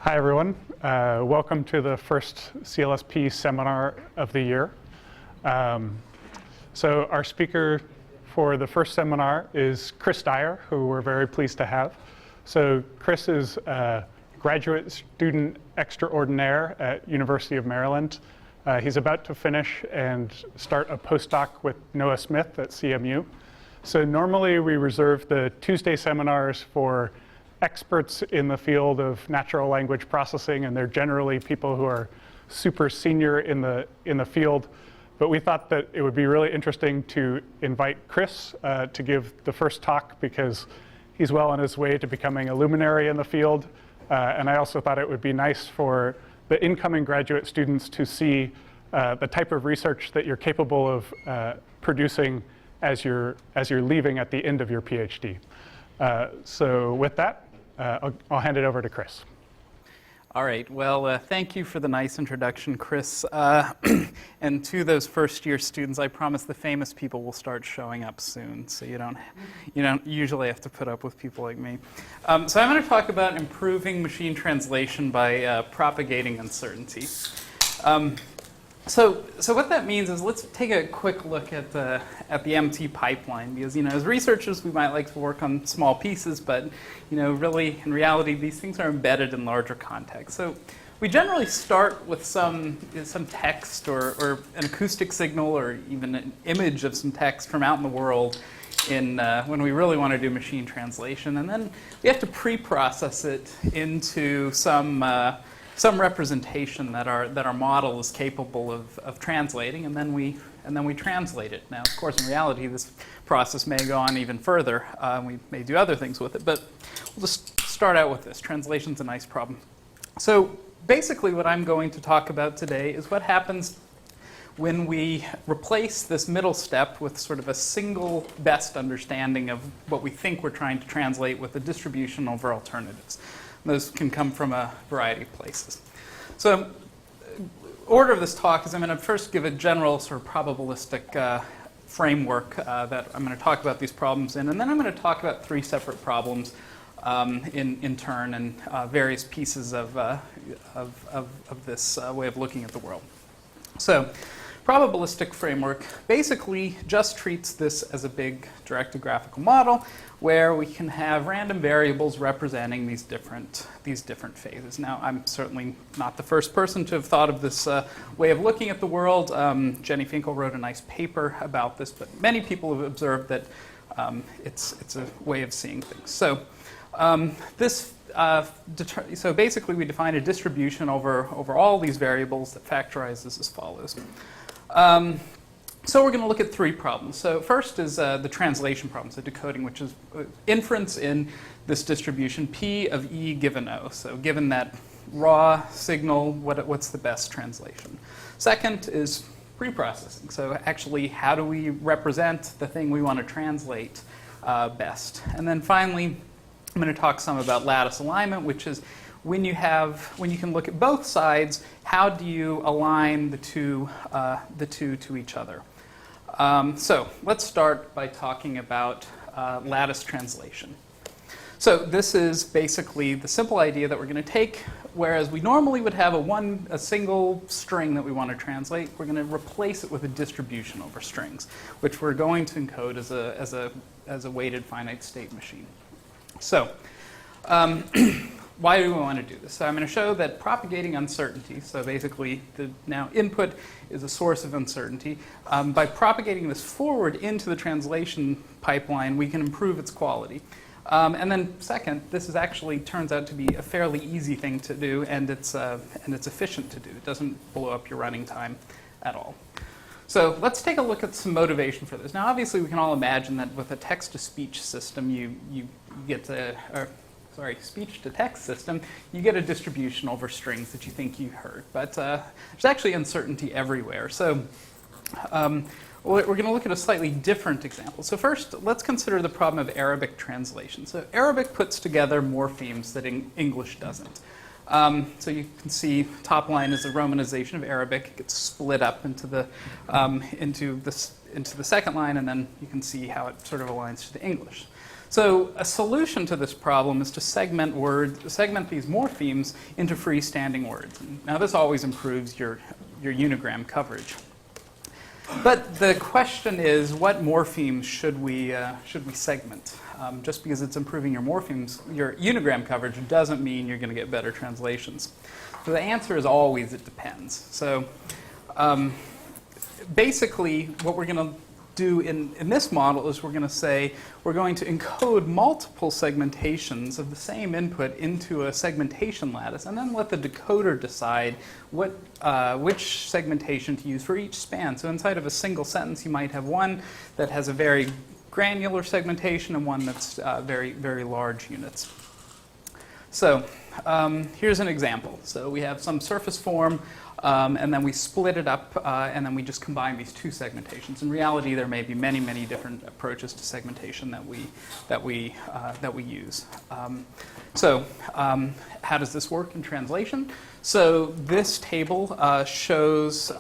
Hi, everyone. Welcome to the first CLSP seminar of the year. So our speaker for the first seminar is Chris Dyer, who we're very pleased to have. So Chris is a graduate student extraordinaire at University of Maryland. He's about to finish and start a postdoc with Noah Smith at CMU. So normally we reserve the Tuesday seminars for experts in the field of natural language processing, and they're generally people who are super senior in the field. But we thought that it would be really interesting to invite Chris to give the first talk, because he's well on his way to becoming a luminary in the field. And I also thought it would be nice for the incoming graduate students to see the type of research that you're capable of producing as you're leaving at the end of your PhD. So with that, I'll hand it over to Chris. All right. Well, thank you for the nice introduction, Chris. And to those first-year students, I promise the famous people will start showing up soon, so you don't usually have to put up with people like me. So I'm going to talk about improving machine translation by propagating uncertainty. So what that means is, let's take a quick look at the MT pipeline, because as researchers we might like to work on small pieces, but really in reality these things are embedded in larger contexts. So we generally start with some text or an acoustic signal or even an image of some text from out in the world when we really want to do machine translation, and then we have to pre-process it into some representation that our model is capable of translating, and then we translate it. Now, of course, in reality, this process may go on even further. We may do other things with it, but we'll just start out with this. Translation's a nice problem. So basically, what I'm going to talk about today is what happens when we replace this middle step with sort of a single best understanding of what we think we're trying to translate with a distribution over alternatives. Those can come from a variety of places. So, order of this talk is I'm going to first give a general sort of probabilistic framework that I'm going to talk about these problems in, and then I'm going to talk about three separate problems in turn, and various pieces of this way of looking at the world. So, probabilistic framework basically just treats this as a big directed graphical model where we can have random variables representing these different phases. Now, I'm certainly not the first person to have thought of this way of looking at the world. Jenny Finkel wrote a nice paper about this, but many people have observed that it's a way of seeing things. So so basically we define a distribution over all these variables that factorizes as follows. So we're going to look at three problems. So first is the translation problem, so decoding, which is inference in this distribution P of E given O. So given that raw signal, what's the best translation? Second is pre-processing. So actually, how do we represent the thing we want to translate best? And then finally, I'm going to talk some about lattice alignment, which is when you can look at both sides, how do you align the two to each other? So let's start by talking about lattice translation. So this is basically the simple idea that we're going to take, whereas we normally would have a single string that we want to translate, we're going to replace it with a distribution over strings, which we're going to encode as a weighted finite state machine. So why do we want to do this? So I'm going to show that propagating uncertainty, so basically the now input is a source of uncertainty. By propagating this forward into the translation pipeline, we can improve its quality. And then second, this actually turns out to be a fairly easy thing to do, and it's efficient to do. It doesn't blow up your running time at all. So let's take a look at some motivation for this. Now, obviously, we can all imagine that with a text-to-speech system, you get speech-to-text system, you get a distribution over strings that you think you heard. But there's actually uncertainty everywhere. So we're going to look at a slightly different example. So first, let's consider the problem of Arabic translation. So Arabic puts together morphemes that English doesn't. So you can see top line is a romanization of Arabic. It gets split up into the second line, and then you can see how it sort of aligns to the English. So a solution to this problem is to segment these morphemes into freestanding words. Now this always improves your unigram coverage. But the question is, what morphemes should we segment? Just because it's improving your morphemes, your unigram coverage doesn't mean you're going to get better translations. So the answer is always it depends. So basically, what we're going to do in this model is we're going to say we're going to encode multiple segmentations of the same input into a segmentation lattice, and then let the decoder decide which segmentation to use for each span. So inside of a single sentence, you might have one that has a very granular segmentation and one that's very, very large units. So here's an example. So we have some surface form, and then we split it up, and then we just combine these two segmentations. In reality, there may be many, many different approaches to segmentation that we use. How does this work in translation? So this table shows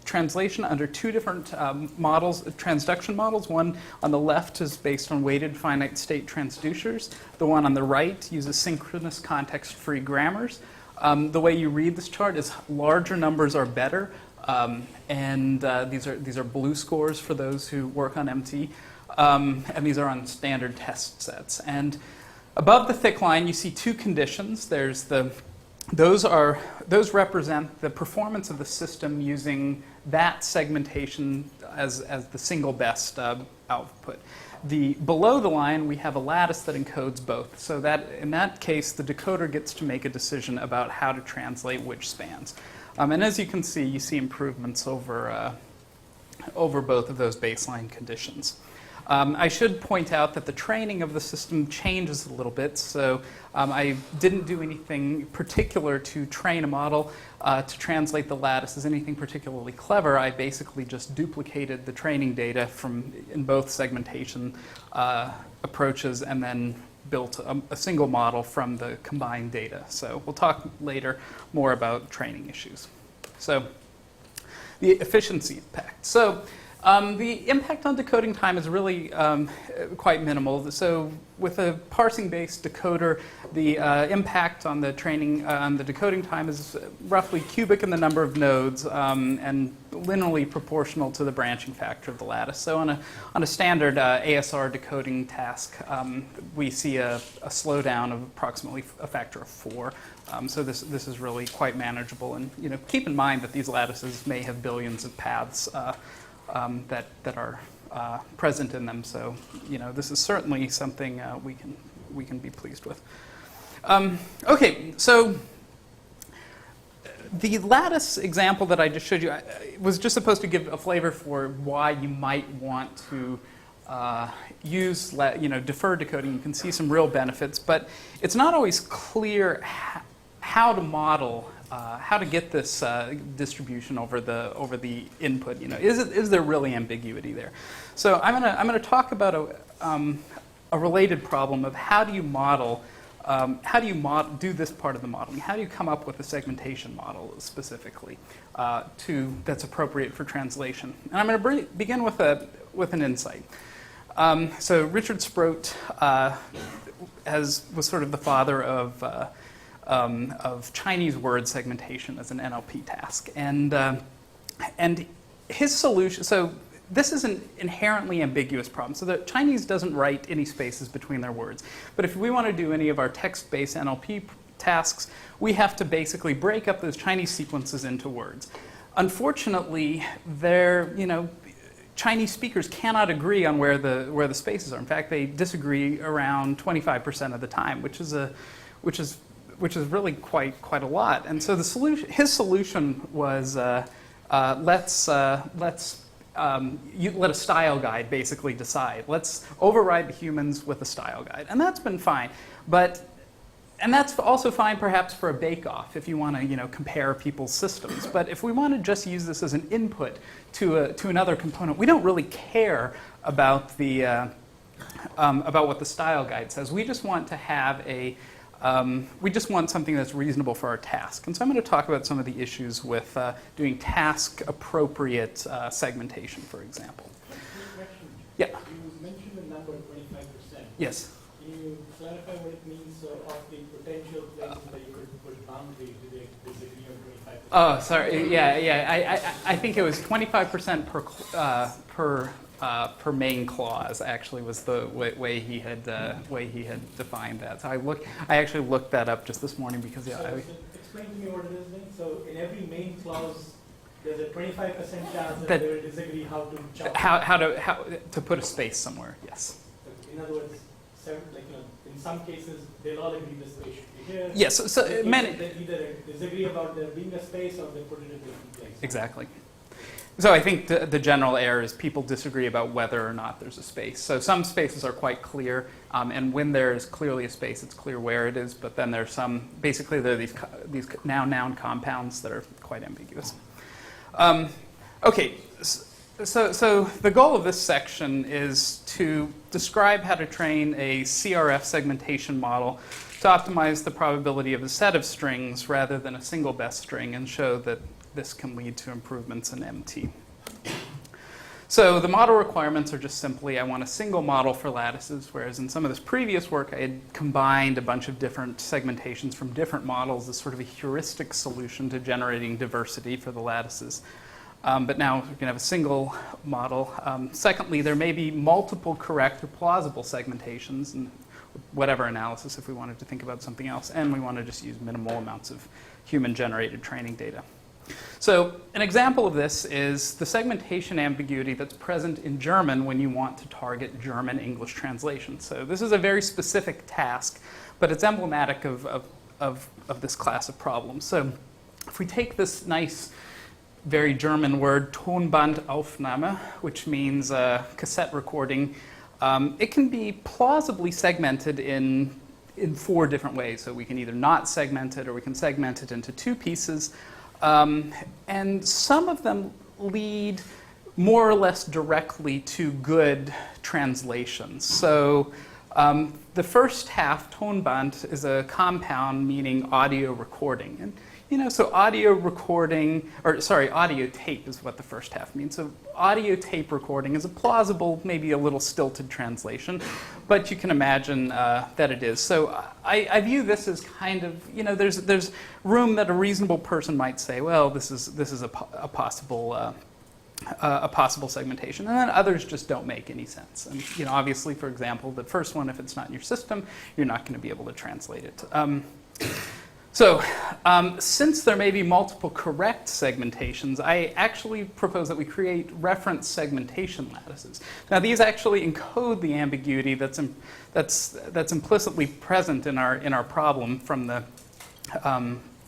translation under two different transduction models. One on the left is based on weighted finite state transducers. The one on the right uses synchronous context-free grammars. The way you read this chart is larger numbers are better, and these are blue scores for those who work on MT, and these are on standard test sets. And above the thick line, you see two conditions. Those represent the performance of the system using that segmentation as the single best output. Below the line, we have a lattice that encodes both. So that in that case, the decoder gets to make a decision about how to translate which spans. And as you can see, you see improvements over both of those baseline conditions. I should point out that the training of the system changes a little bit. So I didn't do anything particular to train a model to translate the lattice as anything particularly clever. I basically just duplicated the training data in both segmentation approaches and then built a single model from the combined data. So we'll talk later more about training issues. So the efficiency impact. So the impact on decoding time is really quite minimal. So with a parsing-based decoder, the impact on the decoding time is roughly cubic in the number of nodes and linearly proportional to the branching factor of the lattice. So on a standard ASR decoding task, we see a slowdown of approximately a factor of 4. So this is really quite manageable. And keep in mind that these lattices may have billions of paths that are present in them. So this is certainly something we can be pleased with. Okay, so the lattice example that I just showed you was just supposed to give a flavor for why you might want to use deferred decoding. You can see some real benefits, but it's not always clear how to model. How to get this distribution over the input? Is there really ambiguity there? So I'm gonna talk about a related problem of how do you do this part of the modeling? How do you come up with a segmentation model specifically that's appropriate for translation? And I'm going to begin with an insight. So Richard Sproat was sort of the father of Chinese word segmentation as an NLP task. And his solution, so this is an inherently ambiguous problem. So the Chinese doesn't write any spaces between their words. But if we want to do any of our text-based NLP tasks, we have to basically break up those Chinese sequences into words. Unfortunately, Chinese speakers cannot agree on where the spaces are. In fact, they disagree around 25% of the time, which is really quite a lot. And so his solution was let a style guide basically decide. Let's override the humans with a style guide, and that's been fine. And that's also fine perhaps for a bake-off if you want to compare people's systems. But if we want to just use this as an input to another component, we don't really care about what the style guide says. We just want to have we just want something that's reasonable for our task. And so I'm going to talk about some of the issues with doing task-appropriate segmentation, for example. Question. Yeah. You mentioned the number 25%. Yes. Can you clarify what it means of the potential places that you could put boundaries to the disagree of 25%? Oh, sorry. I think it was 25% per main clause. Actually, was the way he had defined that. So I actually looked that up just this morning because So explain to me what it is then. So in every main clause, there's a 25% chance that they will disagree how to chop. How to put a space somewhere. Yes. In other words, in some cases they'll all agree the space should be here. Yes. So many. They either disagree about there being a space or they put it in a different place. Exactly. So I think the general error is people disagree about whether or not there's a space. So some spaces are quite clear, and when there is clearly a space, it's clear where it is. But then there's some. Basically, there are these noun compounds that are quite ambiguous. Okay. So the goal of this section is to describe how to train a CRF segmentation model to optimize the probability of a set of strings rather than a single best string, and show that this can lead to improvements in MT. So the model requirements are just simply, I want a single model for lattices, whereas in some of this previous work I had combined a bunch of different segmentations from different models as sort of a heuristic solution to generating diversity for the lattices. But now we can have a single model. Secondly, there may be multiple correct or plausible segmentations and whatever analysis if we wanted to think about something else, and we want to just use minimal amounts of human-generated training data. So an example of this is the segmentation ambiguity that's present in German when you want to target German-English translation. So this is a very specific task, but it's emblematic of this class of problems. So if we take this nice very German word, Tonbandaufnahme, which means cassette recording, it can be plausibly segmented in 4 different ways. So we can either not segment it, or we can segment it into 2 pieces. And some of them lead more or less directly to good translations. So the first half, Tonband, is a compound meaning audio recording. And so audio recording, audio tape is what the first half means. So audio tape recording is a plausible, maybe a little stilted translation, but you can imagine that it is. So I view this as kind of, there's room that a reasonable person might say, well, this is a possible segmentation, and then others just don't make any sense. And obviously, for example, the first one, if it's not in your system, you're not going to be able to translate it. So since there may be multiple correct segmentations, I actually propose that we create reference segmentation lattices. Now these actually encode the ambiguity that's implicitly present in our problem from the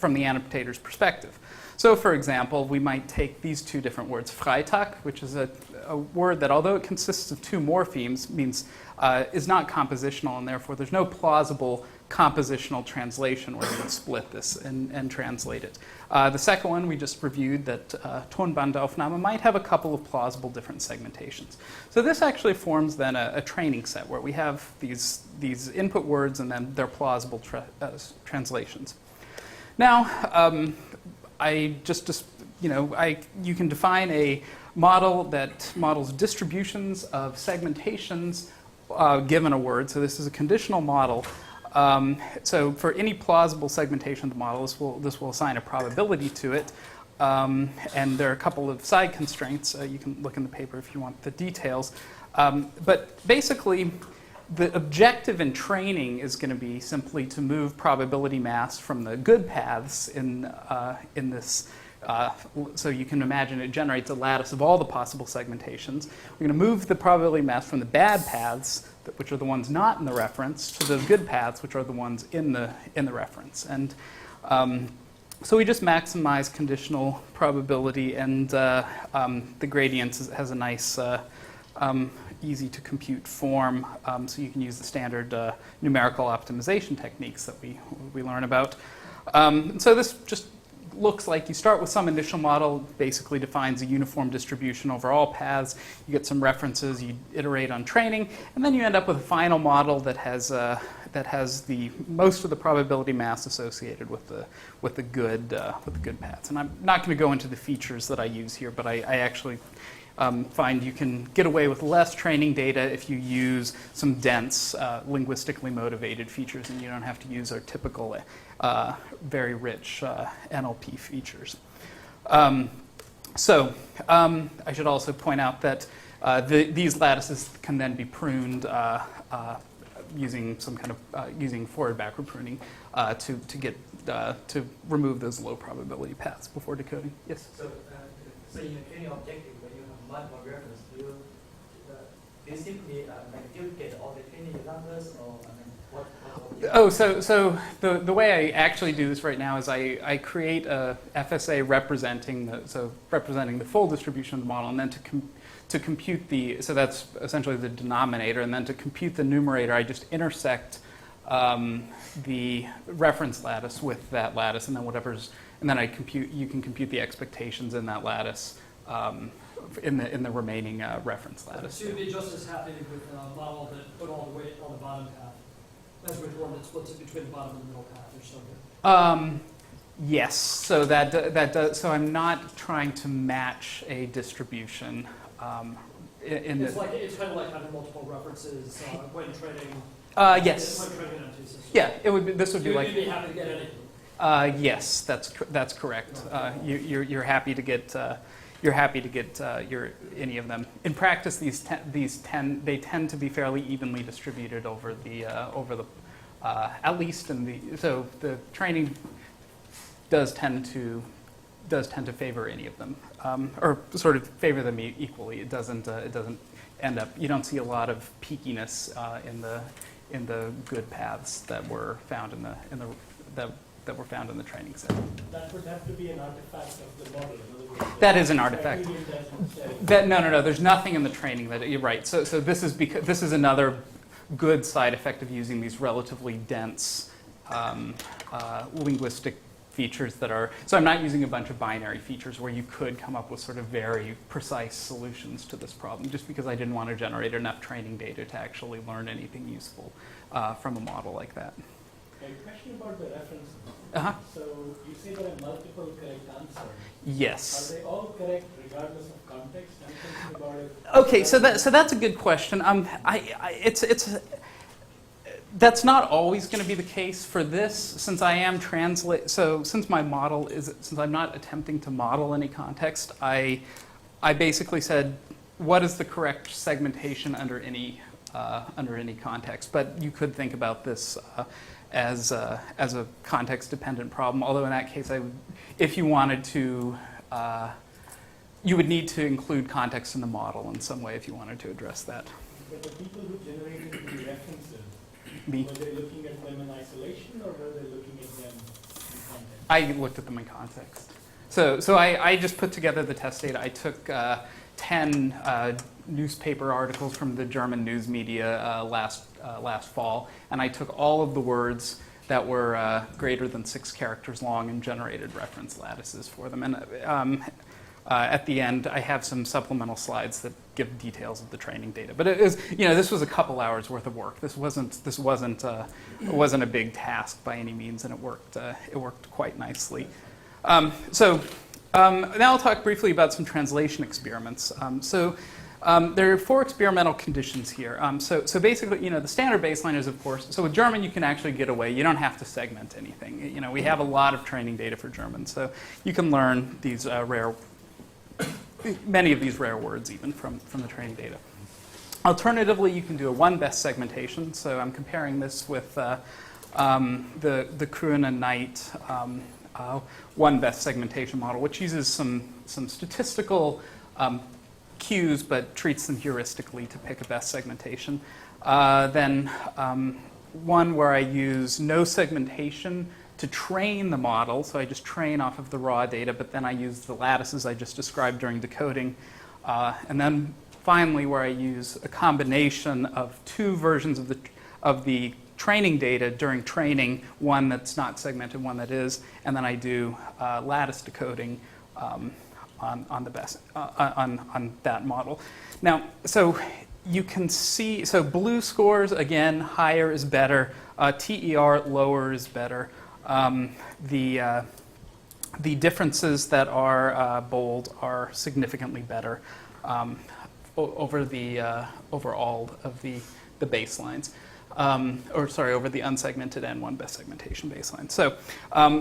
annotator's perspective. So for example, we might take these 2 different words, Freitag, which is a word that, although it consists of 2 morphemes, means is not compositional, and therefore there's no plausible compositional translation where we would split this and translate it. The second one we just reviewed, that Tonbandaufnahme, might have a couple of plausible different segmentations. So this actually forms then a training set where we have these input words and then their plausible translations. Now, you can define a model that models distributions of segmentations given a word. So this is a conditional model. So for any plausible segmentation of the model, this will assign a probability to it. And there are a couple of side constraints. You can look in the paper if you want the details. But basically, the objective in training is going to be simply to move probability mass from the good paths in this. So you can imagine it generates a lattice of all the possible segmentations. We're going to move the probability mass from the bad paths, which are the ones not in the reference, to the good paths, which are the ones in the reference. And so we just maximize conditional probability, and the gradient has a nice easy to compute form, so you can use the standard numerical optimization techniques that we learn about. So this just looks like you start with some initial model, basically defines a uniform distribution over all paths. You get some references, you iterate on training, and then you end up with a final model that has the most of the probability mass associated with the good paths. And I'm not going to go into the features that I use here, but I actually find you can get away with less training data if you use some dense, linguistically motivated features, and you don't have to use our typical, very rich NLP features. I should also point out that these lattices can then be pruned using some kind of using forward-backward pruning to remove those low probability paths before decoding. Yes. So in the training objective, when you have multiple reference, do you simply duplicate all the training numbers, or what? Oh, so the way I actually do this right now is I create a FSA representing the full distribution of the model, and then to compute so that's essentially the denominator, and then to compute the numerator, I just intersect the reference lattice with that lattice, and then you can compute the expectations in that lattice in the remaining reference lattice. So you'd be just as happy with a model that put all the weight on the bottom path as with one that splits it between the bottom and the middle path or something? Yes. So that does. So I'm not trying to match a distribution. It's kind of like having multiple references when training. Yes. When training on two systems. Yeah. This would be like. You'd be happy to get anything. Yes, that's correct. You're happy to get any of them. In practice, they tend to be fairly evenly distributed over the at least so the training does tend to favor any of them, or sort of favor them equally. It doesn't end up. You don't see a lot of peakiness in the good paths that were found in the training set. That would have to be an artifact of the model. In other words, That is an artifact. No. There's nothing in the training that you're right. So this is another good side effect of using these relatively dense linguistic features that are. So I'm not using a bunch of binary features where you could come up with sort of very precise solutions to this problem, just because I didn't want to generate enough training data to actually learn anything useful from a model like that. A question about the reference. Uh-huh. So you say there are multiple correct answers. Yes. Are they all correct regardless of context? I'm thinking about it. Okay, so that's a good question. That's not always going to be the case for this, since I am since my model since I'm not attempting to model any context, I basically said, what is the correct segmentation under any context? But you could think about this as a context-dependent problem. Although in that case, if you wanted to, you would need to include context in the model in some way if you wanted to address that. But the people who generated the references, Me. were they looking at them in isolation, or were they looking at them in context? I looked at them in context. So I just put together the test data. I took 10 newspaper articles from the German news media last fall, and I took all of the words that were greater than 6 characters long and generated reference lattices for them. And at the end, I have some supplemental slides that give details of the training data. But it is, this was a couple hours worth of work. This wasn't a big task by any means, and it worked quite nicely. Now I'll talk briefly about some translation experiments. There are 4 experimental conditions here. So basically, the standard baseline is, of course, so with German you can actually get away. You don't have to segment anything. We have a lot of training data for German, so you can learn these many of these rare words even from the training data. Alternatively, you can do a one-best segmentation. So I'm comparing this with the Kroon and Knight one-best segmentation model, which uses some statistical cues but treats them heuristically to pick a best segmentation. Then one where I use no segmentation to train the model, so I just train off of the raw data, but then I use the lattices I just described during decoding. And then finally, where I use a combination of 2 versions of the training data during training, one that's not segmented, one that is, and then I do lattice decoding on that model. Now, so you can see, so blue scores, again, higher is better. TER, lower is better. The differences that are bold are significantly better. over all of the baselines. Over the unsegmented and one-best segmentation baseline. So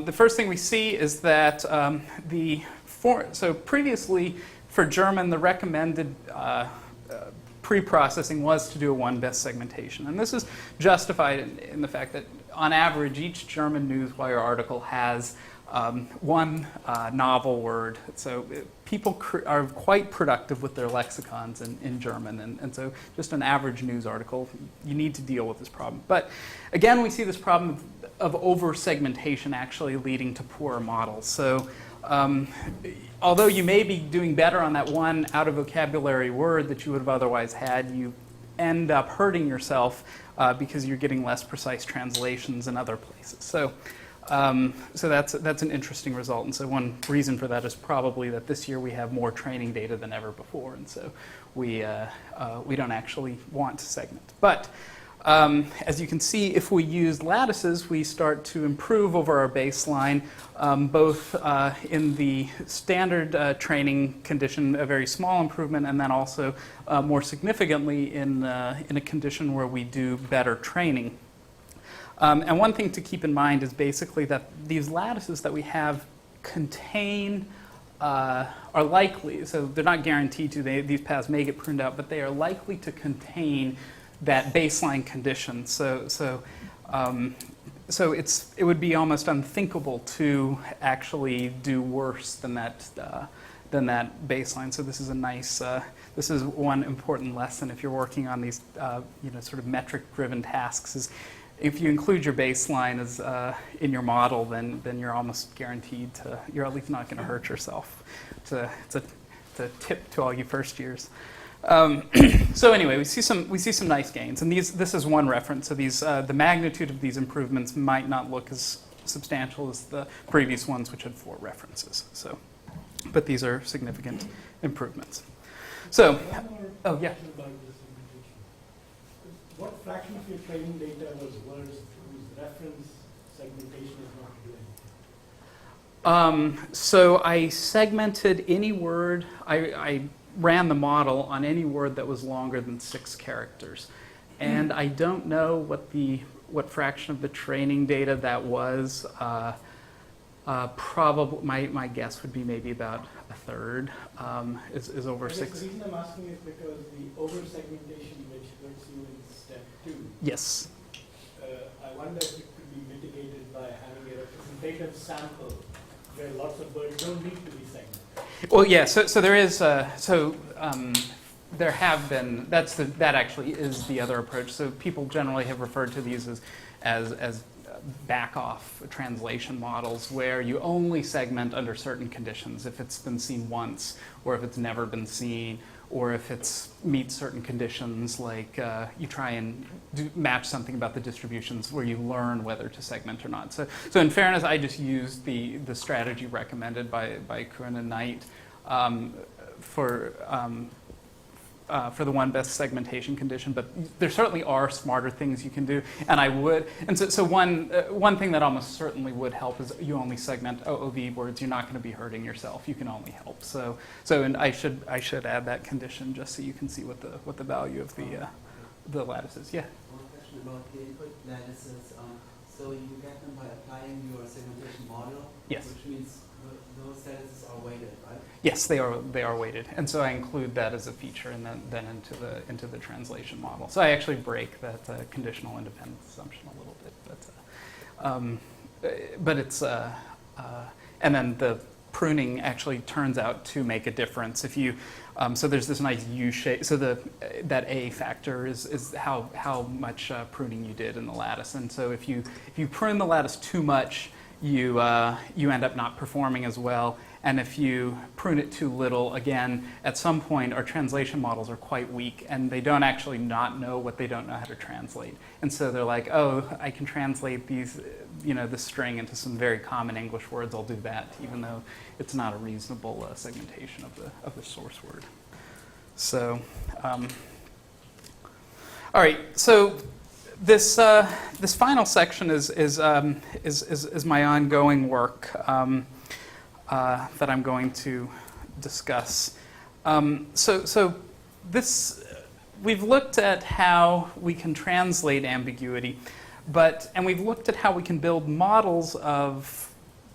the first thing we see is that so previously for German, the recommended pre-processing was to do a one-best segmentation. And this is justified in the fact that on average, each German newswire article has one novel word. So people are quite productive with their lexicons in German. And so just an average news article, you need to deal with this problem. But again, we see this problem of over-segmentation actually leading to poorer models. So although you may be doing better on that one out-of-vocabulary word that you would have otherwise had, you end up hurting yourself because you're getting less precise translations in other places. So that's an interesting result. And so one reason for that is probably that this year we have more training data than ever before. And so we don't actually want to segment. But as you can see, if we use lattices, we start to improve over our baseline, both in the standard training condition, a very small improvement, and then also more significantly in a condition where we do better training. And one thing to keep in mind is basically that these lattices that we have contain, are likely, so they're not guaranteed to, these paths may get pruned out, but they are likely to contain that baseline condition. So it would be almost unthinkable to actually do worse than that baseline. So this is a nice, this is one important lesson if you're working on these sort of metric-driven tasks, is if you include your baseline as in your model, then you're almost guaranteed to, you're at least not going to hurt yourself. It's a tip to all you first years. So anyway, we see some nice gains, and this is one reference. So the magnitude of these improvements might not look as substantial as the previous ones, which had 4 references. So, but these are significant improvements. So, oh yeah. What fraction of your training data was words whose reference segmentation is not doing? So I segmented any word. I ran the model on any word that was longer than 6 characters, and I don't know what fraction of the training data that was. Probably my guess would be maybe about a third is over 6. The reason I'm asking is because the over-segmentation which hurts you in step 2. Yes. I wonder if it could be mitigated by having a representative sample where lots of words don't need to be segmented. Well, yeah. So there is. There have been. That actually is the other approach. So people generally have referred to these as back-off translation models, where you only segment under certain conditions, if it's been seen once, or if it's never been seen, or if it meets certain conditions, like you try and match something about the distributions where you learn whether to segment or not. So in fairness, I just used the strategy recommended by Kuhn and Knight for the one best segmentation condition, but there certainly are smarter things you can do, and I would. And so one thing that almost certainly would help is you only segment OOV words. You're not going to be hurting yourself. You can only help. So and I should add that condition just so you can see what the value of the lattice is. Yeah. One question about the input lattices. So you get them by applying your segmentation model. Yes. Which means those lattices are weighted, right? Yes, they are weighted, and so I include that as a feature, and then into the translation model. So I actually break that conditional independence assumption a little bit, but it's and then the pruning actually turns out to make a difference. If you so there's this nice U shape. So that A factor is how much pruning you did in the lattice, and so if you prune the lattice too much, you end up not performing as well. And if you prune it too little, again, at some point our translation models are quite weak, and they don't actually not know what they don't know how to translate. And so they're like, oh, I can translate these, this string into some very common English words. I'll do that, even though it's not a reasonable segmentation of the source word. So, all right. So this final section is my ongoing work that I'm going to discuss. So this, we've looked at how we can translate ambiguity, and we've looked at how we can build models of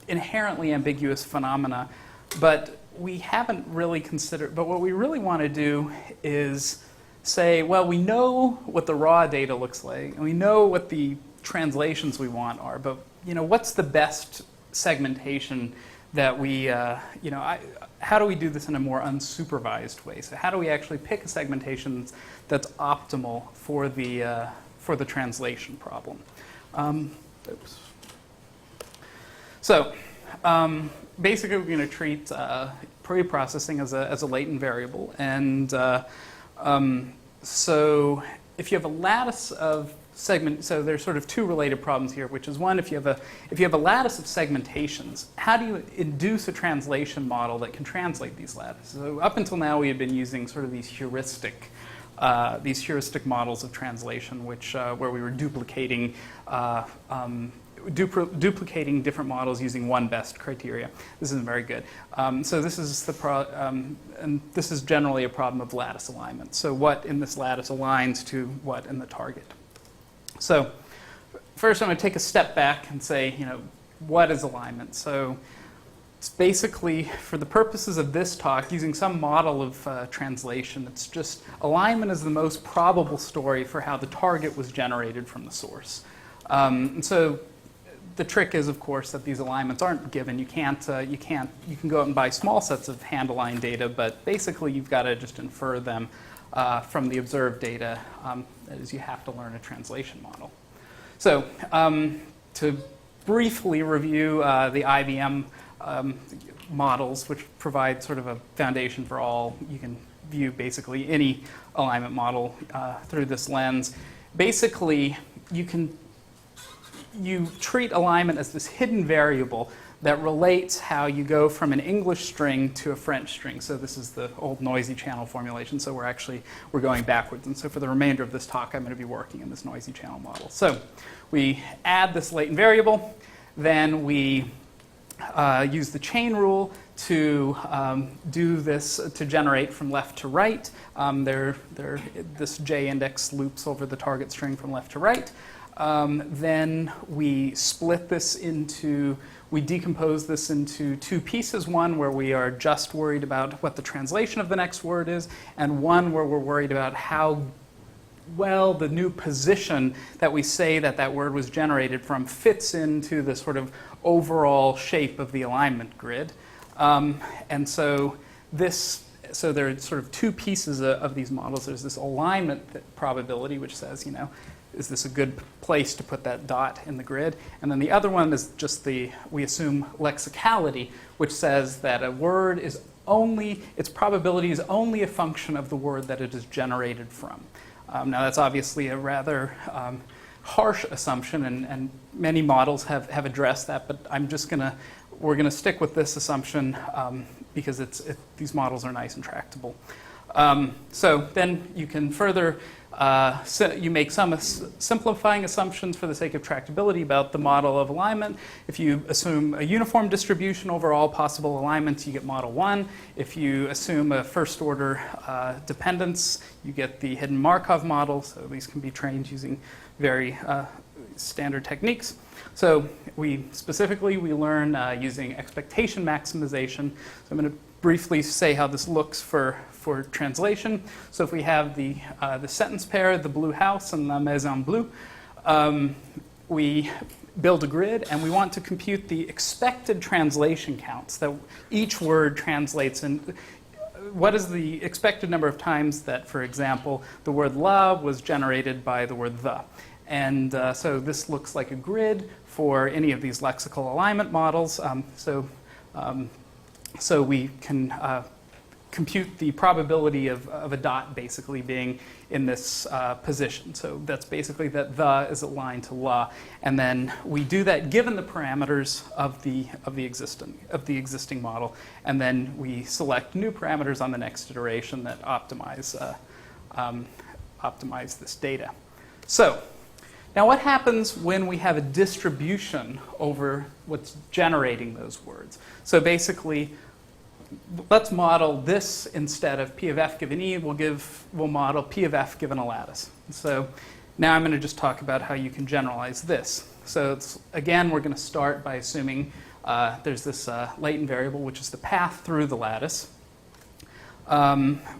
inherently ambiguous phenomena, but we haven't really considered, but what we really want to do is say, well, we know what the raw data looks like, and we know what the translations we want are, but what's the best segmentation that we, how do we do this in a more unsupervised way? So how do we actually pick a segmentation that's optimal for the translation problem? Oops. So basically, we're going to treat pre-processing as a latent variable, and so if you have a lattice of so there's sort of two related problems here, which is one, if you have a lattice of segmentations, how do you induce a translation model that can translate these lattices? So up until now, we had been using sort of these heuristic models of translation, which where we were duplicating different models using one best criteria. This isn't very good. So this is and this is generally a problem of lattice alignment. So what in this lattice aligns to what in the target? So first, I'm going to take a step back and say, what is alignment? So it's basically, for the purposes of this talk, using some model of translation. It's just alignment is the most probable story for how the target was generated from the source. And so the trick is, of course, that these alignments aren't given. You can go out and buy small sets of hand-aligned data, but basically you've got to just infer them from the observed data. That is, you have to learn a translation model. So to briefly review the IBM models, which provide sort of a foundation for all, you can view basically any alignment model through this lens. Basically, you treat alignment as this hidden variable that relates how you go from an English string to a French string. So this is the old noisy channel formulation. So we're going backwards. And so for the remainder of this talk, I'm going to be working in this noisy channel model. So we add this latent variable. Then we use the chain rule to do this, to generate from left to right. This J index loops over the target string from left to right. Then we split this we decompose this into two pieces, one where we are just worried about what the translation of the next word is, and one where we're worried about how well the new position that we say that word was generated from fits into the sort of overall shape of the alignment grid. And so there are sort of two pieces of these models. There's this alignment probability, which says, is this a good place to put that dot in the grid? And then the other one is just we assume lexicality, which says that a word is its probability is only a function of the word that it is generated from. Now that's obviously a rather harsh assumption, and many models have addressed that, but we're gonna stick with this assumption because these models are nice and tractable. So then you can further, you make some simplifying assumptions for the sake of tractability about the model of alignment. If you assume a uniform distribution over all possible alignments, you get model 1. If you assume a first order dependence, you get the hidden Markov model. So these can be trained using very standard techniques. So we learn using expectation maximization. So I'm going to briefly say how this looks for translation. So if we have the sentence pair, the blue house and la maison bleue, we build a grid and we want to compute the expected translation counts that each word translates in. What is the expected number of times that, for example, the word la was generated by the word the? And so this looks like a grid for any of these lexical alignment models. So we can compute the probability of a dot basically being in this position. So that's basically that the is aligned to la, and then we do that given the parameters of the existing model, and then we select new parameters on the next iteration that optimize this data. So now what happens when we have a distribution over what's generating those words? So basically, let's model this instead of P of F given E. We'll model P of F given a lattice. So now I'm going to just talk about how you can generalize this. So again, we're going to start by assuming there's this latent variable, which is the path through the lattice,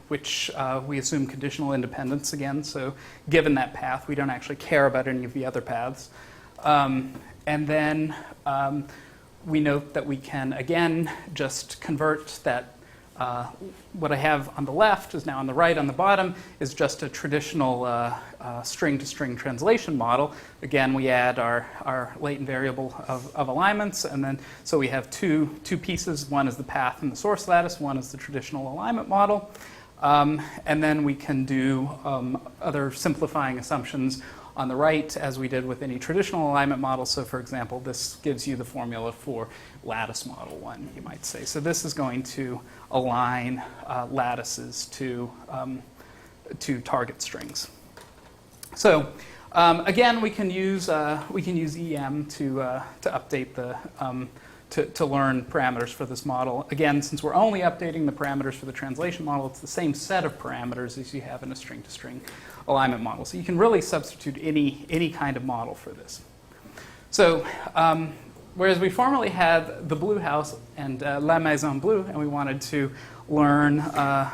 which we assume conditional independence again. So given that path, we don't actually care about any of the other paths. And then we note that we can, again, just convert that what I have on the left is now on the right on the bottom is just a traditional string-to-string translation model. Again, we add our latent variable of alignments, and then so we have two pieces. One is the path in the source lattice, one is the traditional alignment model. And then we can do other simplifying assumptions on the right, as we did with any traditional alignment model. So for example, this gives you the formula for lattice model 1, you might say. So this is going to align lattices to target strings. So again, we can use EM to update the to learn parameters for this model. Again, since we're only updating the parameters for the translation model, it's the same set of parameters as you have in a string-to-string alignment model. So you can really substitute any kind of model for this. So whereas we formerly had the Blue House and La Maison Bleue, and we wanted to learn a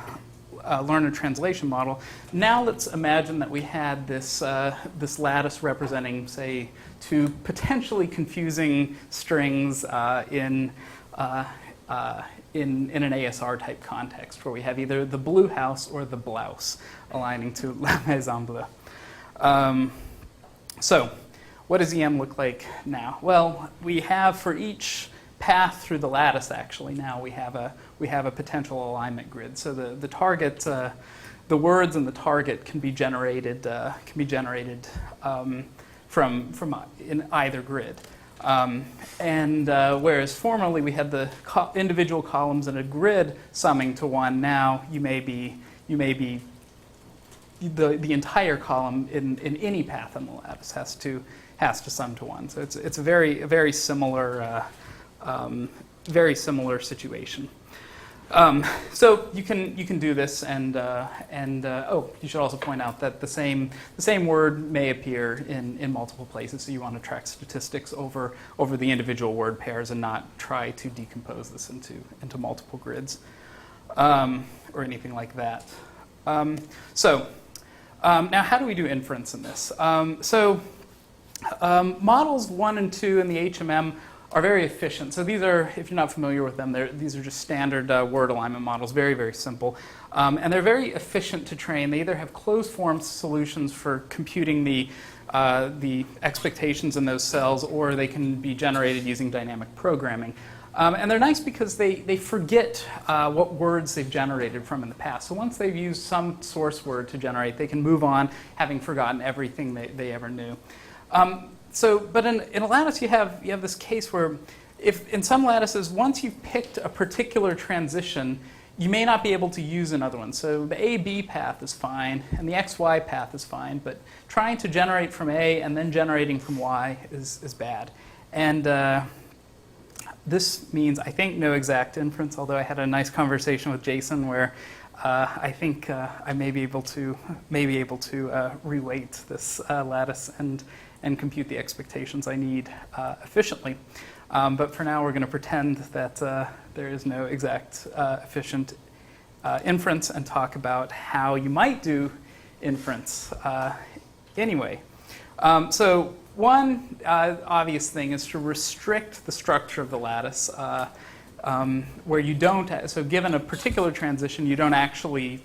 translation model, now let's imagine that we had this lattice representing, say, two potentially confusing strings in an ASR type context, where we have either the Blue House or the blouse aligning to La Maison Bleue. So what does EM look like now? Well, we have for each path through the lattice, actually, now we have a potential alignment grid. So the target, the words in the target can be generated from in either grid. Whereas formerly we had the individual columns in a grid summing to 1, now you may be the entire column in any path on the lattice has to sum to 1. So it's a very similar situation. So you can do this, and oh, you should also point out that the same word may appear in multiple places. So you want to track statistics over the individual word pairs and not try to decompose this into multiple grids or anything like that. Now how do we do inference in this? Models 1 and 2 in the HMM are very efficient. So these are, if you're not familiar with them, these are just standard word alignment models, very simple. And they're very efficient to train. They either have closed form solutions for computing the expectations in those cells, or they can be generated using dynamic programming. And they're nice because they forget what words they've generated from in the past. So once they've used some source word to generate, they can move on, having forgotten everything they ever knew. But in a lattice, you have this case where, if in some lattices, once you've picked a particular transition, you may not be able to use another one. So the A-B path is fine, and the XY path is fine, but trying to generate from A and then generating from Y is bad. And this means, I think, no exact inference, although I had a nice conversation with Jason where I think I may be able to reweight this lattice and compute the expectations I need efficiently. But for now, we're going to pretend that there is no exact efficient inference and talk about how you might do inference anyway. So one obvious thing is to restrict the structure of the lattice where you don't, so given a particular transition, you don't actually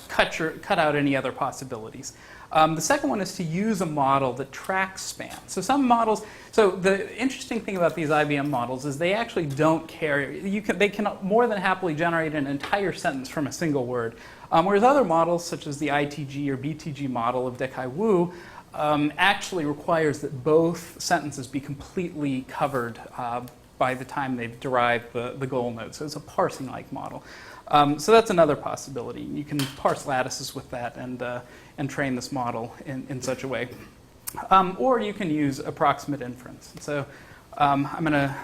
cut out any other possibilities. The second one is to use a model that tracks span. So some models, so the interesting thing about these IBM models is they actually don't care. They can more than happily generate an entire sentence from a single word. Whereas other models, such as the ITG or BTG model of Dekai Wu, actually requires that both sentences be completely covered by the time they've derived the goal node. So it's a parsing-like model. So that's another possibility. You can parse lattices with that and train this model in such a way. Or you can use approximate inference. So I'm going to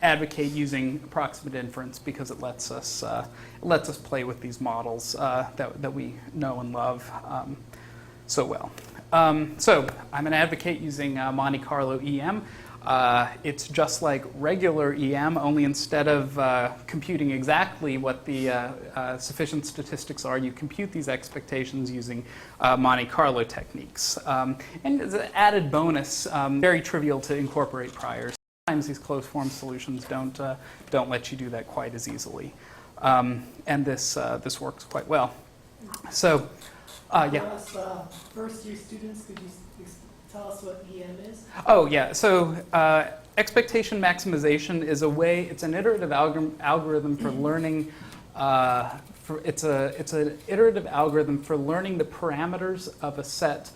advocate using approximate inference because it lets us play with these models that we know and love so well. So I'm an advocate using Monte Carlo EM. It's just like regular EM, only instead of computing exactly what the sufficient statistics are, you compute these expectations using Monte Carlo techniques. And as an added bonus, very trivial to incorporate priors. Sometimes these closed form solutions don't let you do that quite as easily. And this works quite well. So, yeah. For us first-year students, could you tell us what EM is? Oh, yeah. So expectation maximization is a way, it's an iterative algorithm for learning, it's an iterative algorithm for learning the parameters of a set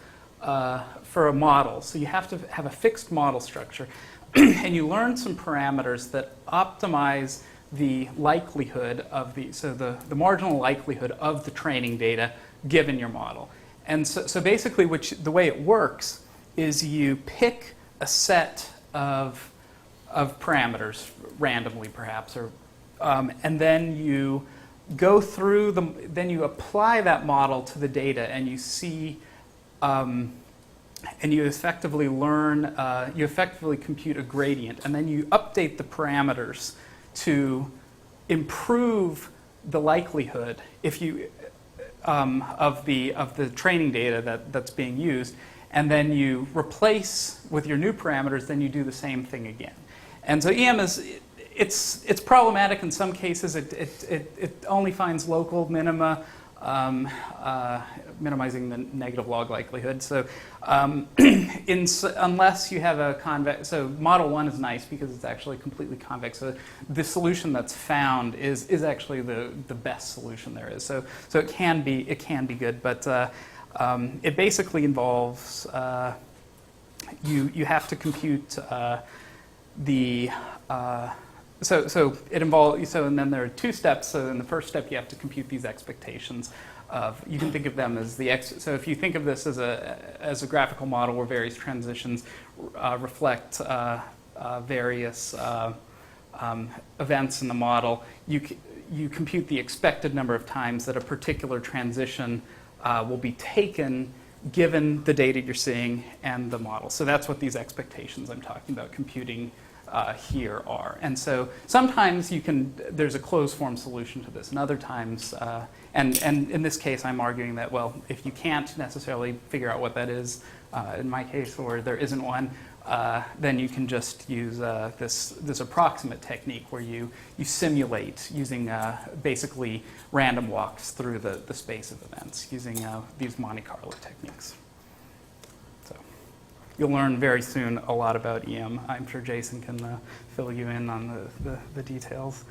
for a model. So you have to have a fixed model structure, and you learn some parameters that optimize the likelihood of the marginal likelihood of the training data given your model. And so basically the way it works is you pick a set of parameters, randomly perhaps, or, and then you go through then you apply that model to the data and you see, and you effectively learn, you effectively compute a gradient, and then you update the parameters to improve the likelihood if you, of the training data that's being used. And then you replace with your new parameters, then you do the same thing again. And so EM it's problematic in some cases. It only finds local minima, minimizing the negative log likelihood. So unless you have a convex, so model 1 is nice because it's actually completely convex. So the solution that's found is actually the best solution there is. So it can be good, but it basically involves you have to compute and then there are 2 steps. So in the first step, you have to compute these expectations of. You can think of them as so if you think of this as a graphical model where various transitions reflect various events in the model, you compute the expected number of times that a particular transition will be taken given the data you're seeing and the model. So that's what these expectations I'm talking about computing here are. And so sometimes there's a closed form solution to this, and other times, and in this case I'm arguing that, well, if you can't necessarily figure out what that is, in my case, or there isn't one, then you can just use this approximate technique where you simulate using basically random walks through the space of events using these Monte Carlo techniques. So you'll learn very soon a lot about EM. I'm sure Jason can fill you in on the details.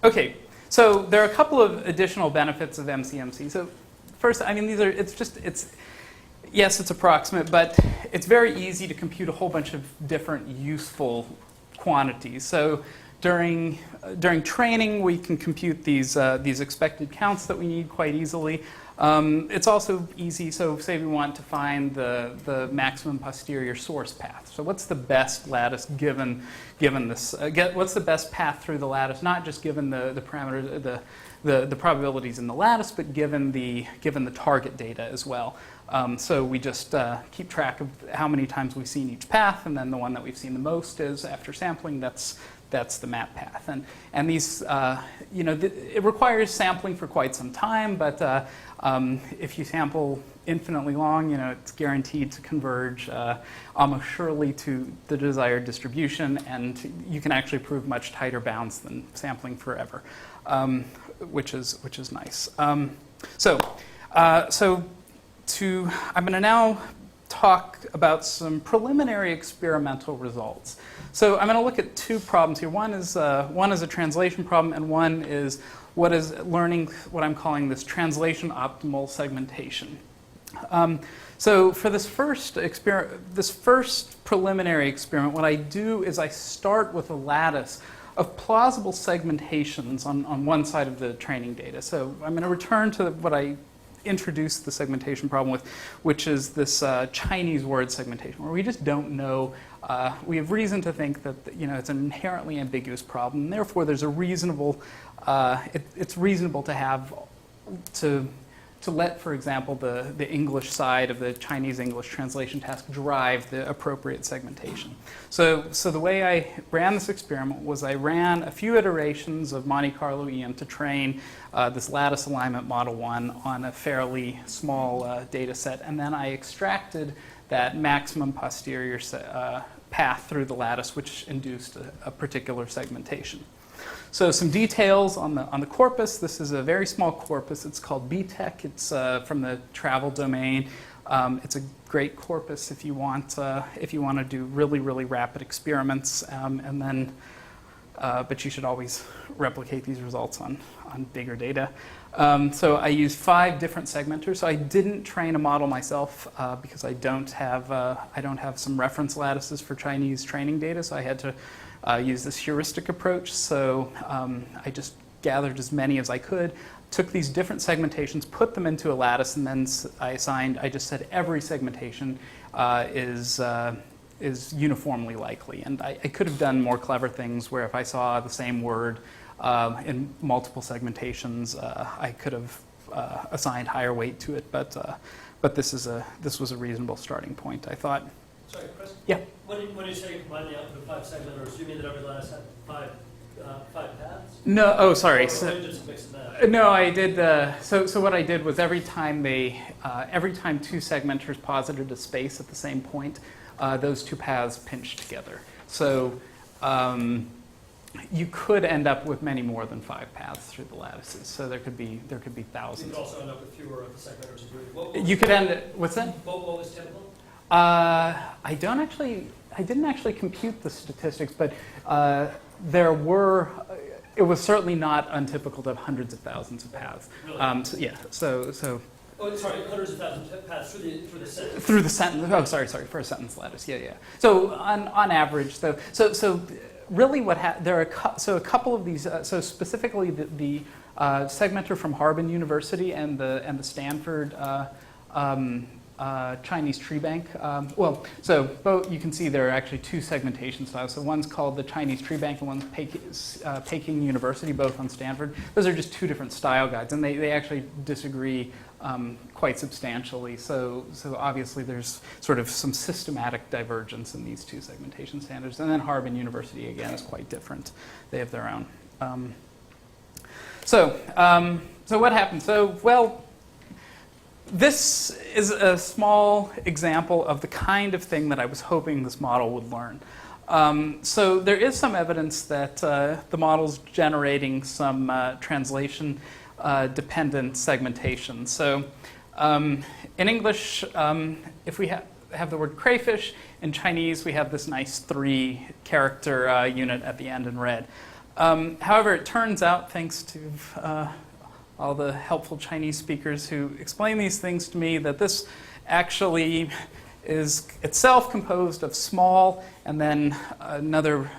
Okay, so there are a couple of additional benefits of MCMC. So first, I mean, yes, it's approximate, but it's very easy to compute a whole bunch of different useful quantities. So during training, we can compute these expected counts that we need quite easily. It's also easy, so say we want to find the maximum posterior source path. So what's the best lattice given this? What's the best path through the lattice, not just given the parameters, the probabilities in the lattice, but given the target data as well. So we just keep track of how many times we've seen each path, and then the one that we've seen the most is after sampling. That's the map path, and these it requires sampling for quite some time, but if you sample infinitely long, it's guaranteed to converge almost surely to the desired distribution, and you can actually prove much tighter bounds than sampling forever, which is nice. I'm going to now talk about some preliminary experimental results. So I'm going to look at 2 problems here. One is a translation problem, and one is what I'm calling this translation optimal segmentation. So for this first preliminary experiment, what I do is I start with a lattice of plausible segmentations on one side of the training data. So I'm going to return to what I introduced the segmentation problem with, which is this Chinese word segmentation, where we just don't know. We have reason to think that it's an inherently ambiguous problem, and therefore there's a reasonable. It's reasonable to have to let, for example, the English side of the Chinese English translation task drive the appropriate segmentation. So the way I ran this experiment was I ran a few iterations of Monte Carlo EM to train this lattice alignment model 1 on a fairly small data set, and then I extracted that maximum posterior path through the lattice, which induced a particular segmentation. So some details on the corpus. This is a very small corpus. It's called BTEC. It's from the travel domain. It's a great corpus if you want to do really, really rapid experiments, and then but you should always replicate these results on bigger data. So I used 5 different segmenters. So I didn't train a model myself because I don't have some reference lattices for Chinese training data. So I had to use this heuristic approach. So I just gathered as many as I could, took these different segmentations, put them into a lattice, and then I just said every segmentation is uniformly likely. And I could have done more clever things where if I saw the same word in multiple segmentations, I could have assigned higher weight to it. But this was a reasonable starting point, I thought. Sorry, Chris? Yeah. When you say you combine the output of 5 segmenters, do you mean that every lattice had 5 paths? No, oh, sorry. Or So, you just mix and match? no, I did. So what I did was every time 2 segmenters posited a space at the same point, those 2 paths pinched together. So you could end up with many more than 5 paths through the lattices. So there could be thousands. You could also end up with fewer of the segmenters agree. You could end. What's that? What was typical? I didn't actually compute the statistics, but there were. It was certainly not untypical to have hundreds of thousands of paths. Really? So, yeah. So. Oh, sorry, hundreds of thousands of paths through the sentence. Through the sentence. Oh, sorry, for a sentence lattice. Yeah. So on average, so really, there are a couple of these. So specifically, the segmenter from Harbin University and the Stanford. Chinese tree bank. So both you can see there are actually 2 segmentation styles. So one's called the Chinese tree bank, and one's Peking University, both on Stanford. Those are just 2 different style guides, and they actually disagree quite substantially. So obviously there's sort of some systematic divergence in these 2 segmentation standards. And then Harbin University again is quite different. They have their own. So what happened? This is a small example of the kind of thing that I was hoping this model would learn. So there is some evidence that the model's generating some translation-dependent segmentation. So in English, if we have the word crayfish, in Chinese we have this nice 3-character unit at the end in red. However, it turns out, thanks to all the helpful Chinese speakers who explain these things to me, that this actually is itself composed of small and then another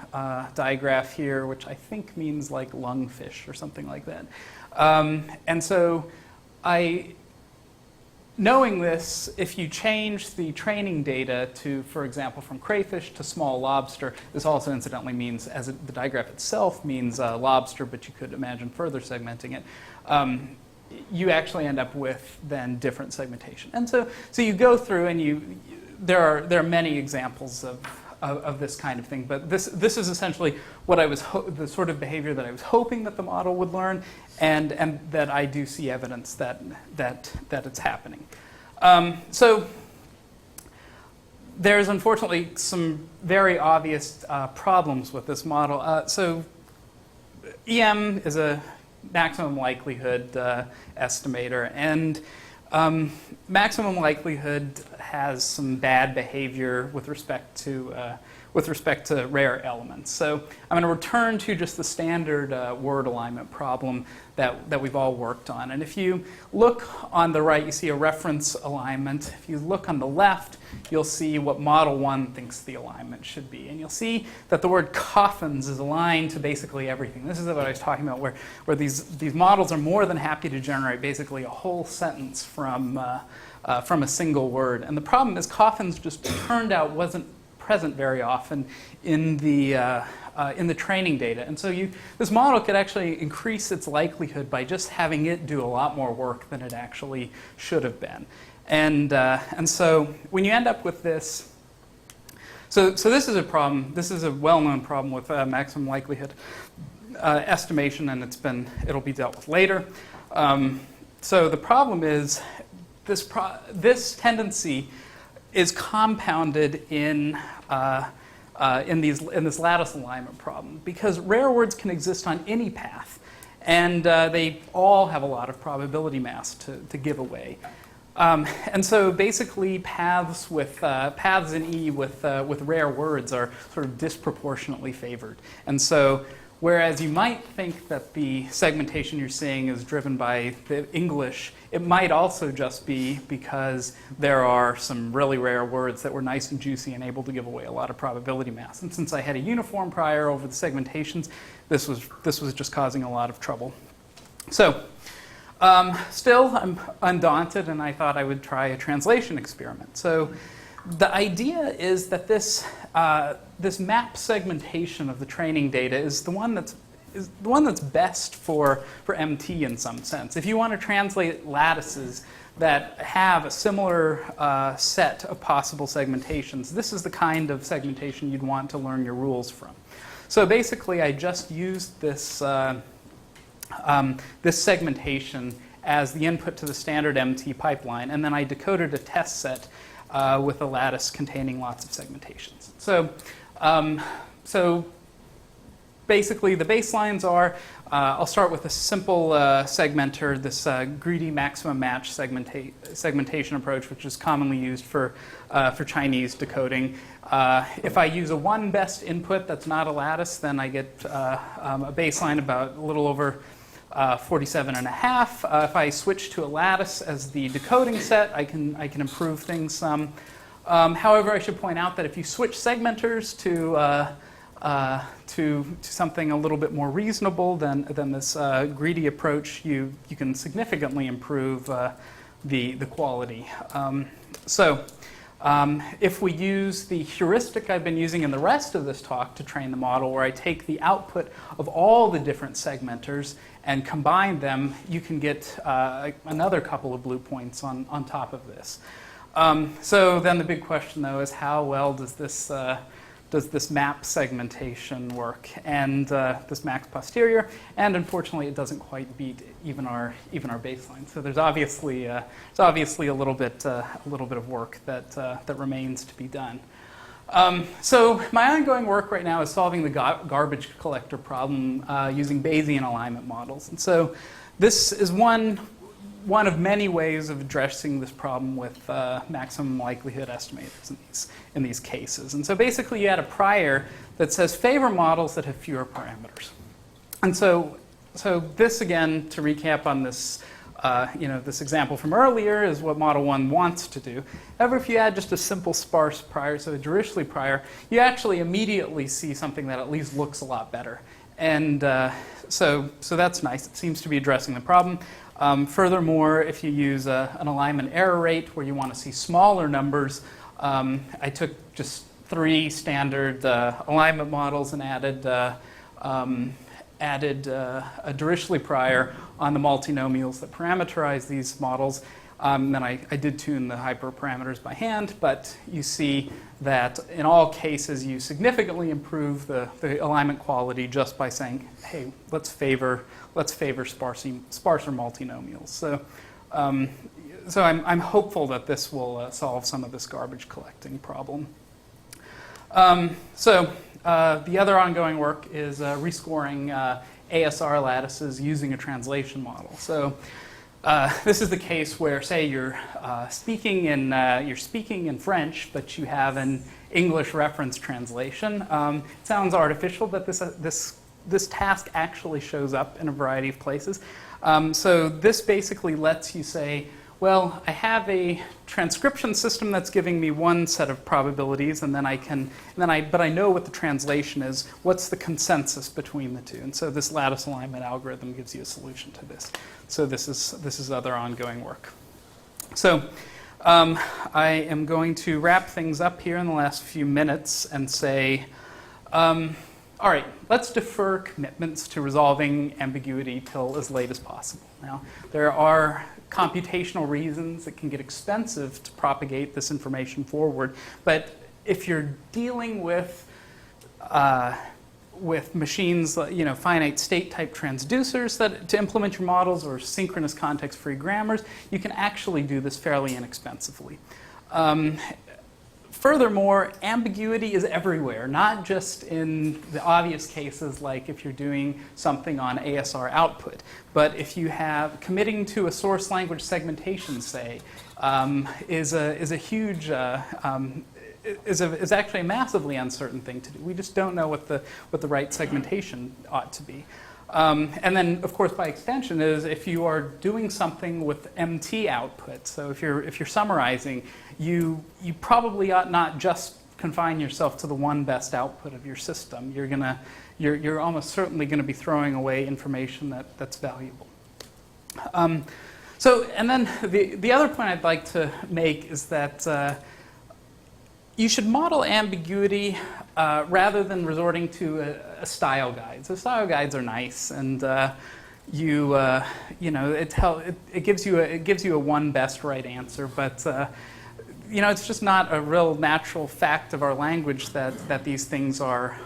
digraph here, which I think means like lungfish or something like that. And so knowing this, if you change the training data to, for example, from crayfish to small lobster, this also incidentally means, the digraph itself means lobster, but you could imagine further segmenting it. You actually end up with then different segmentation. And so you go through and there are many examples of this kind of thing, but this is essentially what the sort of behavior that I was hoping that the model would learn, and that I do see evidence that it's happening. So there's unfortunately some very obvious problems with this model. So EM is a maximum likelihood estimator, and maximum likelihood has some bad behavior with respect to rare elements. So I'm going to return to just the standard word alignment problem that we've all worked on. And if you look on the right, you see a reference alignment. If you look on the left, you'll see what Model 1 thinks the alignment should be. And you'll see that the word coffins is aligned to basically everything. This is what I was talking about, where these models are more than happy to generate basically a whole sentence from a single word. And the problem is coffins just turned out wasn't present very often in the training data. And so this model could actually increase its likelihood by just having it do a lot more work than it actually should have been. And so when you end up with this, so this is a problem. This is a well-known problem with maximum likelihood estimation, and it'll be dealt with later. So the problem is this tendency is compounded in this lattice alignment problem, because rare words can exist on any path, and they all have a lot of probability mass to give away. And so basically paths in E with rare words are sort of disproportionately favored. And so whereas you might think that the segmentation you're seeing is driven by the English, it might also just be because there are some really rare words that were nice and juicy and able to give away a lot of probability mass. And since I had a uniform prior over the segmentations, this was just causing a lot of trouble. So still, I'm undaunted, and I thought I would try a translation experiment. So the idea is that this map segmentation of the training data is the one that's best for MT in some sense. If you want to translate lattices that have a similar set of possible segmentations, this is the kind of segmentation you'd want to learn your rules from. So basically, I just used this segmentation as the input to the standard MT pipeline, and then I decoded a test set with a lattice containing lots of segmentations. So basically, the baselines are, I'll start with a simple segmenter, this greedy maximum match segmentation approach, which is commonly used for Chinese decoding. If I use a one best input that's not a lattice, then I get a baseline about a little over 47.5. If I switch to a lattice as the decoding set, I can improve things some. However, I should point out that if you switch segmenters to something a little bit more reasonable than this greedy approach, you can significantly improve the quality. If we use the heuristic I've been using in the rest of this talk to train the model, where I take the output of all the different segmenters and combine them, you can get another couple of blue points on top of this. So then the big question, though, is how well does this map segmentation work, and this max posterior? And unfortunately, it doesn't quite beat even our baseline. So there's obviously a little bit of work that remains to be done. So my ongoing work right now is solving the garbage collector problem using Bayesian alignment models. And so this is one of many ways of addressing this problem with maximum likelihood estimators in these cases. And so basically, you add a prior that says favor models that have fewer parameters. And so this, again, to recap on this, this example from earlier, is what Model 1 wants to do. However, if you add just a simple sparse prior, so a Dirichlet prior, you actually immediately see something that at least looks a lot better. And so that's nice. It seems to be addressing the problem. Furthermore, if you use an alignment error rate where you want to see smaller numbers, I took just 3 standard alignment models and added a Dirichlet prior on the multinomials that parameterize these models. Then I did tune the hyperparameters by hand, but you see that in all cases you significantly improve the alignment quality just by saying, hey, let's favor sparser multinomials. So I'm hopeful that this will solve some of this garbage collecting problem. The other ongoing work is rescoring ASR lattices using a translation model. So this is the case where, say, you're speaking in French, but you have an English reference translation. It sounds artificial, but this task actually shows up in a variety of places. So this basically lets you say, Well, I have a transcription system that's giving me one set of probabilities, and then but I know what the translation is. What's the consensus between the two? And so this lattice alignment algorithm gives you a solution to this. So this is other ongoing work. So I am going to wrap things up here in the last few minutes and say, all right, let's defer commitments to resolving ambiguity till as late as possible. Now, there are computational reasons it can get expensive to propagate this information forward, but if you're dealing with machines, finite state type transducers to implement your models, or synchronous context-free grammars, you can actually do this fairly inexpensively. Furthermore, ambiguity is everywhere, not just in the obvious cases like if you're doing something on ASR output, but if you have committing to a source language segmentation, say, is actually a massively uncertain thing to do. We just don't know what the right segmentation ought to be. And then, of course, by extension, is if you are doing something with MT output. So if you're summarizing, you probably ought not just confine yourself to the one best output of your system. You're almost certainly going to be throwing away information that's valuable. And then the other point I'd like to make is that you should model ambiguity rather than resorting to a style guide. So style guides are nice, and it gives you a one best right answer, but it's just not a real natural fact of our language that these things are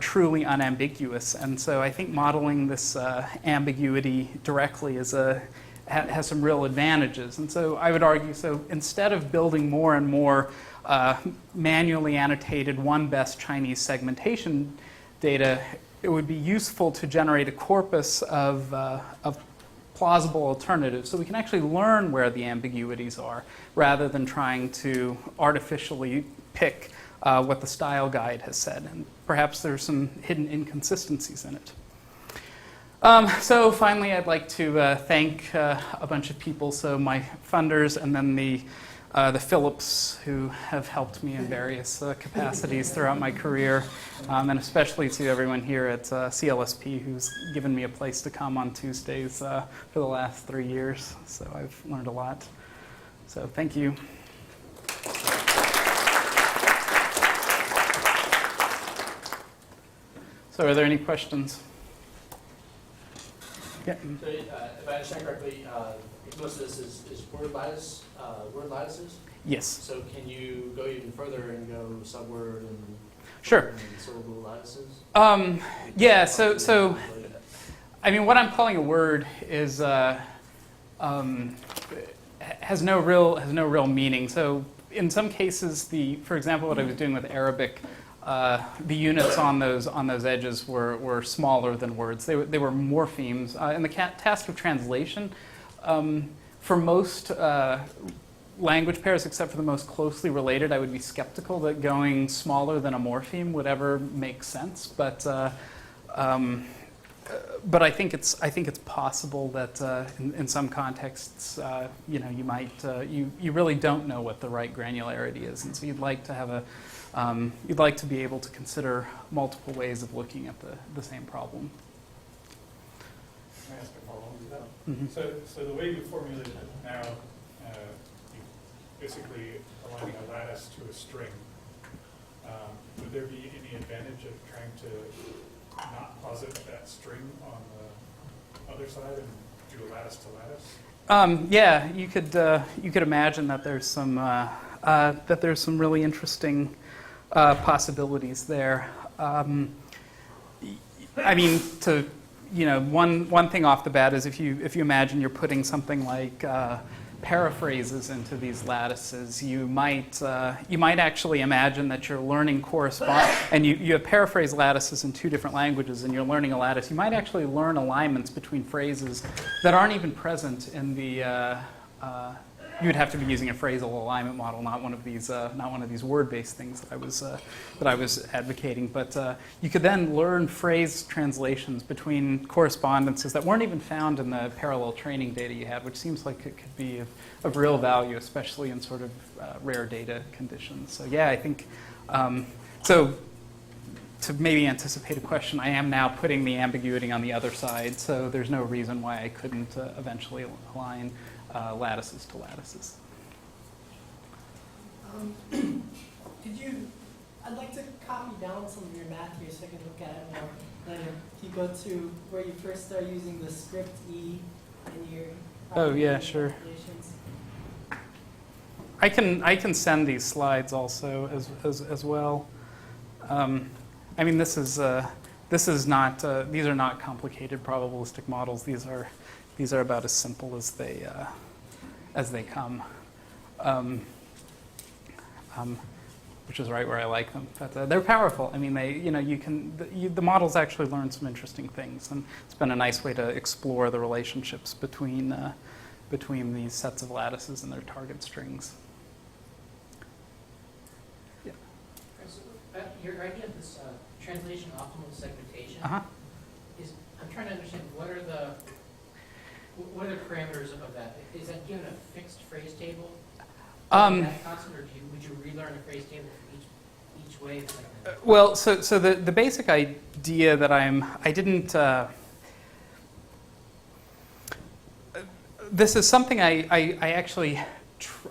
truly unambiguous. And so I think modeling this ambiguity directly has some real advantages. And so I would argue, so instead of building more and more manually annotated one best Chinese segmentation data, it would be useful to generate a corpus of plausible alternatives so we can actually learn where the ambiguities are rather than trying to artificially pick what the style guide has said. And perhaps there's some hidden inconsistencies in it. So finally, I'd like to thank a bunch of people. So my funders, and then the Phillips, who have helped me in various capacities throughout my career, and especially to everyone here at CLSP, who's given me a place to come on Tuesdays for the last 3 years. So I've learned a lot. So thank you. So are there any questions? Yeah. So, if I understand correctly, most of this is word lattices. Yes. So can you go even further and go subword and sure and syllable lattices? Yeah. So I mean, what I'm calling a word is has no real meaning. So in some cases, for example, what I was doing with Arabic. The units on those edges were smaller than words. They were morphemes. In the task of translation, for most language pairs, except for the most closely related, I would be skeptical that going smaller than a morpheme would ever make sense. But I think it's possible that in some contexts, you might you really don't know what the right granularity is, and so you'd like to have you'd like to be able to consider multiple ways of looking at the same problem. Can I ask a follow-up to that? Mm-hmm. So the way you formulated it now, you basically aligning a lattice to a string. Would there be any advantage of trying to not posit that string on the other side and do a lattice to lattice? Yeah, you could imagine that there's some really interesting possibilities there. I mean, one thing off the bat is if you imagine you're putting something like paraphrases into these lattices, you might actually imagine that you're learning correspond, and you have paraphrase lattices in two different languages, and you're learning a lattice. You might actually learn alignments between phrases that aren't even present in the you would have to be using a phrasal alignment model, not one of these word-based things that I was advocating. But you could then learn phrase translations between correspondences that weren't even found in the parallel training data you had, which seems like it could be of real value, especially in sort of rare data conditions. So yeah, I think so. To maybe anticipate a question, I am now putting the ambiguity on the other side, so there's no reason why I couldn't eventually align lattices to lattices. I'd like to copy down some of your math here so I can look at it more later. If you go to where you first start using the script E in your Oh, yeah, sure. calculations. I can send these slides also as well. I mean, this is not these are not complicated probabilistic models. These are about as simple as they come, which is right where I like them. But they're powerful. I mean, the models actually learn some interesting things, and it's been a nice way to explore the relationships between these sets of lattices and their target strings. Your idea of this translation optimal segmentation is, I'm trying to understand what are the parameters of that? Is that given a fixed phrase table? That constant, or would you relearn a phrase table for each way? Well, so the basic idea that I didn't. This is something I actually.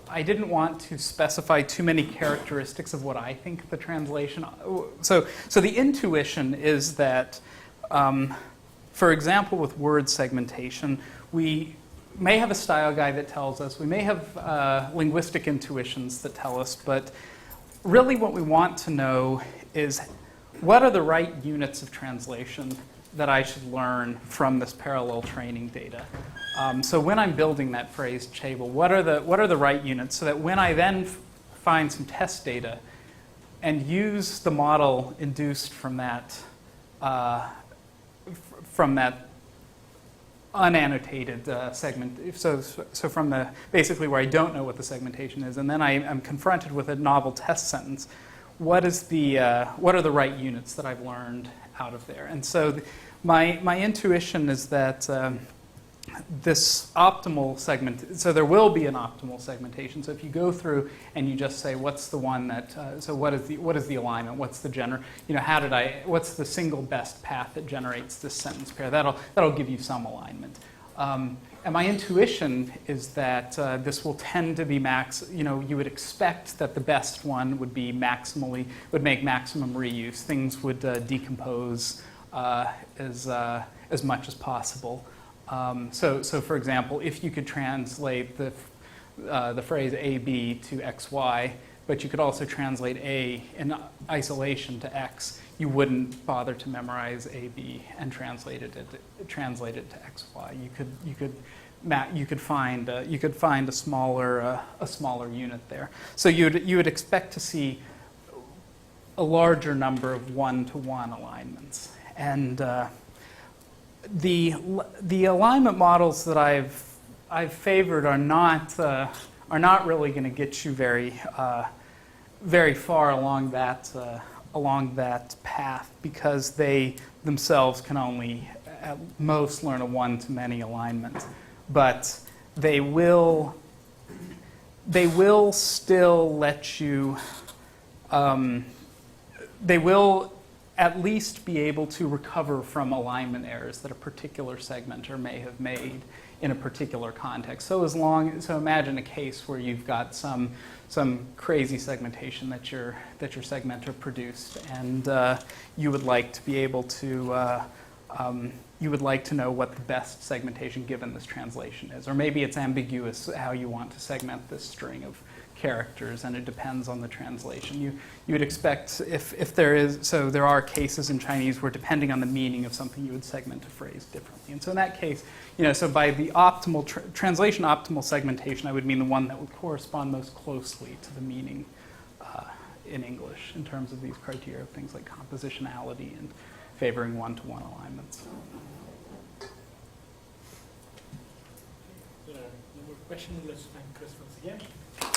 I didn't want to specify too many characteristics of what I think the translation. So the intuition is that, for example, with word segmentation, we may have a style guide that tells us, we may have linguistic intuitions that tell us, but really what we want to know is what are the right units of translation that I should learn from this parallel training data. So when I'm building that phrase table, what are the right units so that when I then find some test data and use the model induced from that unannotated segment, so from the basically where I don't know what the segmentation is, and then I'm confronted with a novel test sentence. What are the right units that I've learned out of there? And so my intuition is that this optimal segment, so there will be an optimal segmentation. So if you go through and you just say, what's the one that, so what is the alignment? What's the what's the single best path that generates this sentence pair? That'll give you some alignment. And my intuition is that this will tend to be you would expect that the best one would be would make maximum reuse. Things would decompose as much as possible. So for example, if you could translate the phrase AB to XY, but you could also translate A in isolation to X, you wouldn't bother to memorize AB and translate it to XY. You could find a smaller unit there. So you would expect to see a larger number of one-to-one alignments. And the alignment models that I've favored are not really going to get you very far along that path, because they themselves can only at most learn a one-to-many alignment. But they will still let you. They will at least be able to recover from alignment errors that a particular segmenter may have made in a particular context. So imagine a case where you've got some crazy segmentation that your segmenter produced, and you would like to be able to you would like to know what the best segmentation given this translation is, or maybe it's ambiguous how you want to segment this string of characters, and it depends on the translation. You would expect if there is, so there are cases in Chinese where depending on the meaning of something you would segment a phrase differently. And so in that case, so by the optimal translation optimal segmentation, I would mean the one that would correspond most closely to the meaning in English in terms of these criteria of things like compositionality and favoring one-to-one alignments. question. Let's thank Chris once again.